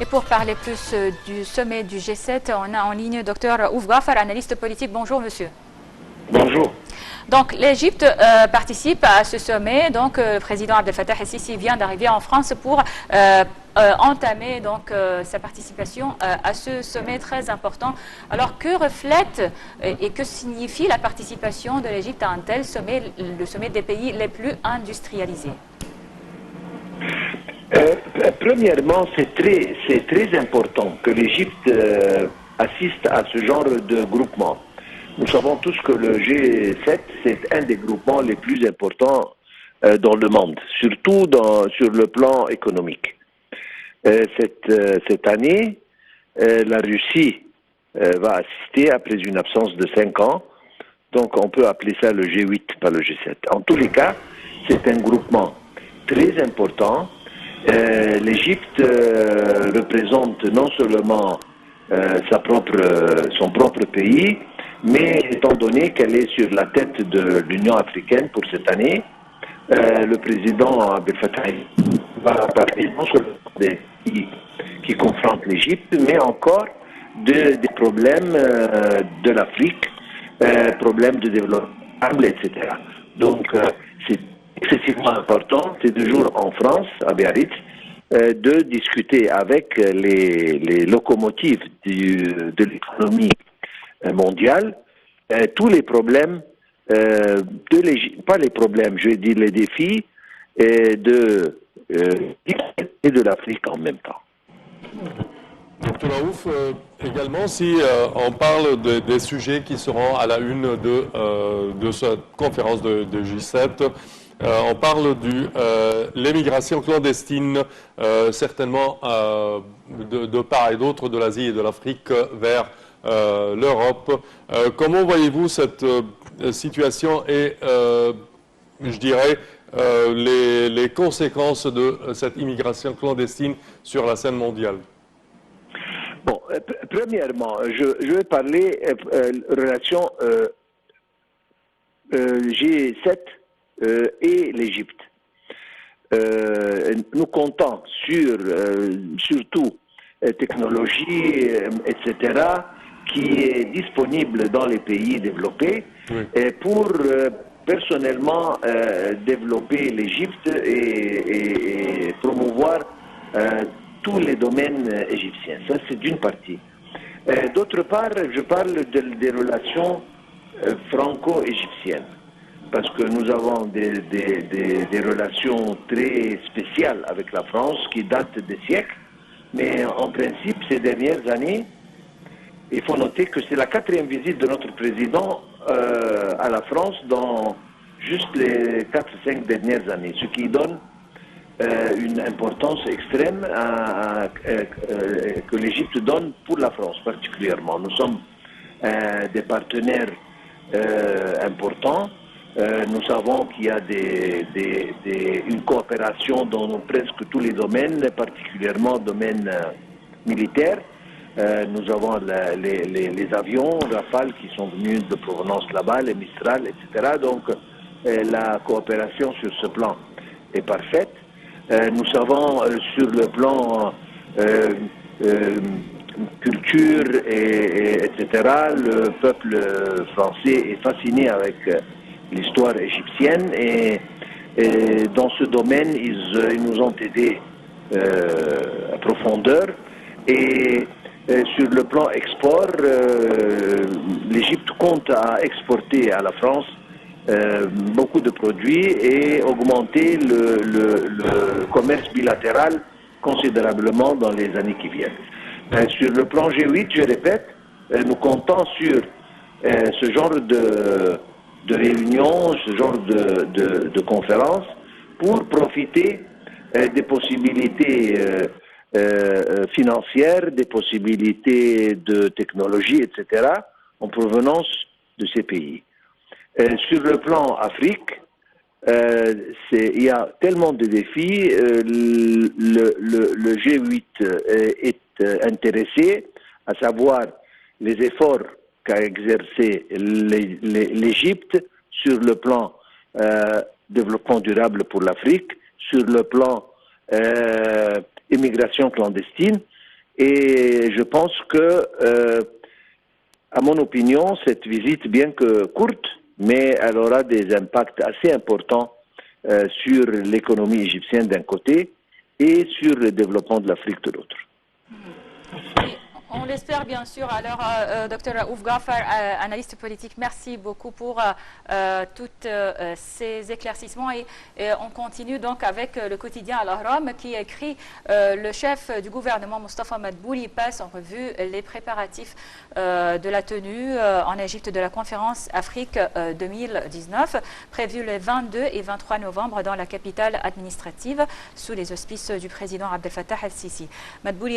Et pour parler plus du sommet du G7, on a en ligne Dr Ouf Ghafar, analyste politique. Bonjour monsieur. Bonjour. Donc l'Égypte participe à ce sommet. Donc le président Abdel Fattah el-Sisi vient d'arriver en France pour entamer donc sa participation à ce sommet très important. Alors que reflète et que signifie la participation de l'Égypte à un tel sommet, le sommet des pays les plus industrialisés? Premièrement, c'est très important que l'Égypte assiste à ce genre de groupement. Nous savons tous que le G7, c'est un des groupements les plus importants dans le monde, surtout sur le plan économique. Cette année, la Russie va assister après une absence de 5 ans, donc on peut appeler ça le G8, pas le G7. En tous les cas, c'est un groupement très important. L'Égypte représente non seulement son propre pays, mais étant donné qu'elle est sur la tête de l'Union africaine pour cette année, le président Abdel Fattah va parler non seulement des pays qui confrontent l'Égypte, mais encore des problèmes de l'Afrique, problèmes de développement, etc. Donc c'est excessivement important, ces 2 jours en France, à Biarritz, de discuter avec les locomotives de l'économie mondiale, tous les problèmes, pas les problèmes, je vais dire les défis de l'Afrique en même temps. Dr Raouf, également, si on parle des sujets qui seront à la une de cette conférence de J7, on parle de l'émigration clandestine, certainement de part et d'autre de l'Asie et de l'Afrique vers l'Europe. Comment voyez-vous cette situation et, je dirais, les conséquences de cette immigration clandestine sur la scène mondiale? Bon, premièrement, je vais parler relation G7 et l'Égypte. Nous comptons sur surtout technologie, etc., qui est disponible dans les pays développés, oui, pour personnellement développer l'Égypte et promouvoir tous les domaines égyptiens. Ça, c'est d'une partie. D'autre part, je parle des relations franco-égyptiennes, parce que nous avons des relations très spéciales avec la France qui datent des siècles, mais en principe, ces dernières années, il faut noter que c'est la 4e visite de notre président à la France dans juste les 4-5 dernières années, ce qui donne une importance extrême que l'Égypte donne pour la France particulièrement. Nous sommes des partenaires importants. Nous savons qu'il y a une coopération dans presque tous les domaines, particulièrement le domaine militaire. Nous avons les avions Rafale qui sont venus de provenance là-bas, les Mistral, etc. Donc la coopération sur ce plan est parfaite. Nous savons sur le plan culture, etc., le peuple français est fasciné avec l'histoire égyptienne et dans ce domaine, ils nous ont aidés à profondeur. Et sur le plan export, l'Égypte compte à exporter à la France beaucoup de produits et augmenter le commerce bilatéral considérablement dans les années qui viennent. Sur le plan G8, je répète, nous comptons sur ce genre de réunions, ce genre de conférences pour profiter des possibilités financières, des possibilités de technologie, etc., en provenance de ces pays. Sur le plan Afrique, il y a tellement de défis. Le G8 est intéressé, à savoir les efforts qu'a exercé l'Égypte sur le plan développement durable pour l'Afrique, sur le plan immigration clandestine, Et je pense que, à mon opinion, cette visite, bien que courte, mais elle aura des impacts assez importants sur l'économie égyptienne d'un côté et sur le développement de l'Afrique de l'autre. On l'espère bien sûr. Alors, Dr Raouf Ghaffar, analyste politique, merci beaucoup pour tous ces éclaircissements. Et on continue donc avec le quotidien Al-Ahram qui écrit le chef du gouvernement, Mostafa Madbouli, passe en revue les préparatifs de la tenue en Égypte de la conférence Afrique 2019, prévue les 22 et 23 novembre dans la capitale administrative sous les auspices du président Abdel Fattah el-Sisi. Madbouli